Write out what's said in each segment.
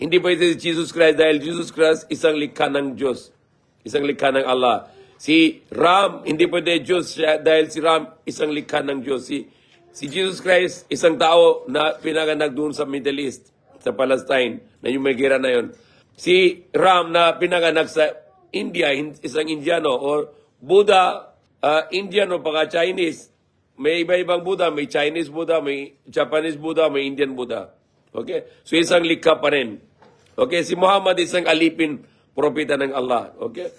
Hindi pwede si Jesus Christ dahil Jesus Christ isang likha ng Diyos. Isang likha ng Allah. Si Ram, hindi pwede Diyos siya dahil si Ram isang likha ng Diyos. Si Jesus Christ, isang tao na pinanganak doon sa Middle East, sa Palestine, na yung may gira na yun. Si Ram na pinanganak sa India, isang Indiano, or Buddha, Indian o baka Chinese. May iba-ibang Buddha, may Chinese Buddha, may Japanese Buddha, may Indian Buddha. Okay? So isang likha pa rin. Okay? Si Muhammad isang alipin, propeta ng Allah. Okay?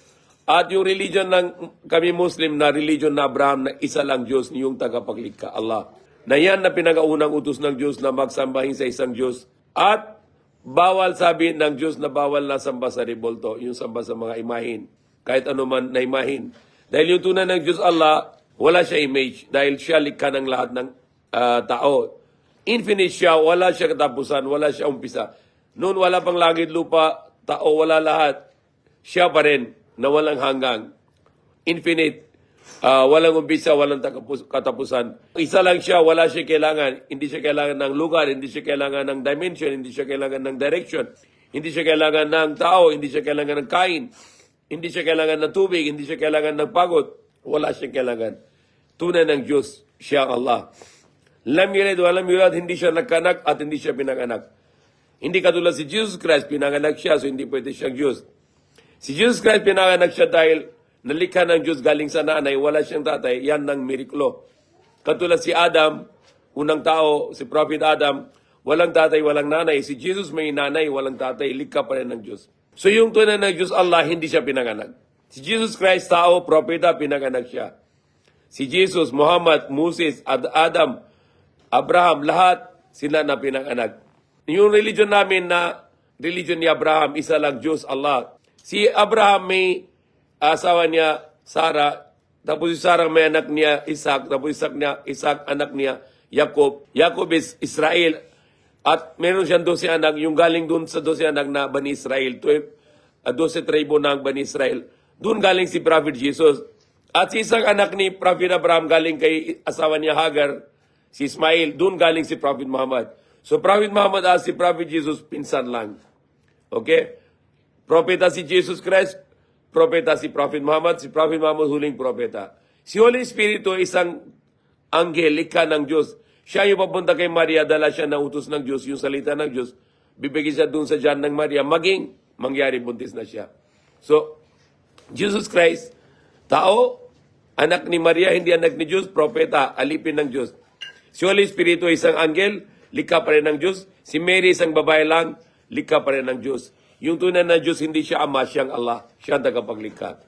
At yung religion ng kami Muslim na religion na Abraham na isa lang Diyos yung tagapaglikha, Allah. Na yan na pinakaunang utos ng Diyos na magsambahin sa isang Diyos. At bawal sabi ng Diyos na bawal na samba sa ribolto, yung samba sa mga imahin. Kahit ano man na imahin. Dahil yung tunay ng Diyos Allah, wala siya image. Dahil siya likha ng lahat ng tao. Infinite siya, wala siya katapusan, wala siya umpisa. Noon wala pang langit, lupa, tao, wala lahat. Siya pa rin na walang hanggang. Infinite. Walang umpisa, walang katapusan. Isa lang siya, wala siya kailangan. Hindi siya kailangan ng lugar, hindi siya kailangan ng dimension, hindi siya kailangan ng direction, hindi siya kailangan ng tao, hindi siya kailangan ng kain, hindi siya kailangan ng tubig, hindi siya kailangan ng pagod. Wala siya kailangan. Tunay ng Diyos, siya Allah. Lam yalid wa lam yulad, hindi siya nagkanak at hindi siya pinanganak. Hindi katulad si Jesus Christ, pinanganak siya, so hindi pwede siyang Diyos. Si Jesus Christ pinanganak siya dahil nalikha ng Diyos galing sa nanay, wala siyang tatay, yan ng miriklo. Katulad si Adam, unang tao, si Prophet Adam, walang tatay, walang nanay. Si Jesus may nanay, walang tatay, likha pa rin ng Diyos. So yung tunay ng Diyos Allah, hindi siya pinanganak. Si Jesus Christ, tao, propeta, pinanganak siya. Si Jesus, Muhammad, Moses, Adam, Abraham, lahat sila na pinanganak. Yung religion namin na religion ni Abraham, isa lang Diyos, Allah. Si Abraham may asawa niya, Sarah, tapos si Sarah may anak niya, Isaac, tapos Isaac anak niya, Jacob. Jacob is Israel. At meron siyang 12 anak, yung galing dun sa 12 anak na Bani Israel, 12 tribo ng Bani Israel. Doon galing si Prophet Jesus. At si isang anak ni Prophet Abraham galing kay asawa niya Hagar, si Ismail, doon galing si Prophet Muhammad. So Prophet Muhammad at si Prophet Jesus, pinsan lang. Okay? Propeta si Jesus Christ, propeta si Prophet Muhammad huling propeta. Si Holy Espiritu, isang anghel, likha ng Diyos. Siya yung papunta kay Maria, dala siya ng utos ng Diyos, yung salita ng Diyos. Bibigay siya dun sa tiyan ng Maria, maging mangyari buntis na siya. So, Jesus Christ, tao, anak ni Maria, hindi anak ni Diyos, propeta, alipin ng Diyos. Si Holy Espiritu, isang anghel, likha pa rin ng Diyos. Si Mary, isang babae lang, likha pa rin ng Diyos. Yung tunay na Diyos, hindi siya Ama, siyang Allah. Siya ang tagapaglikha.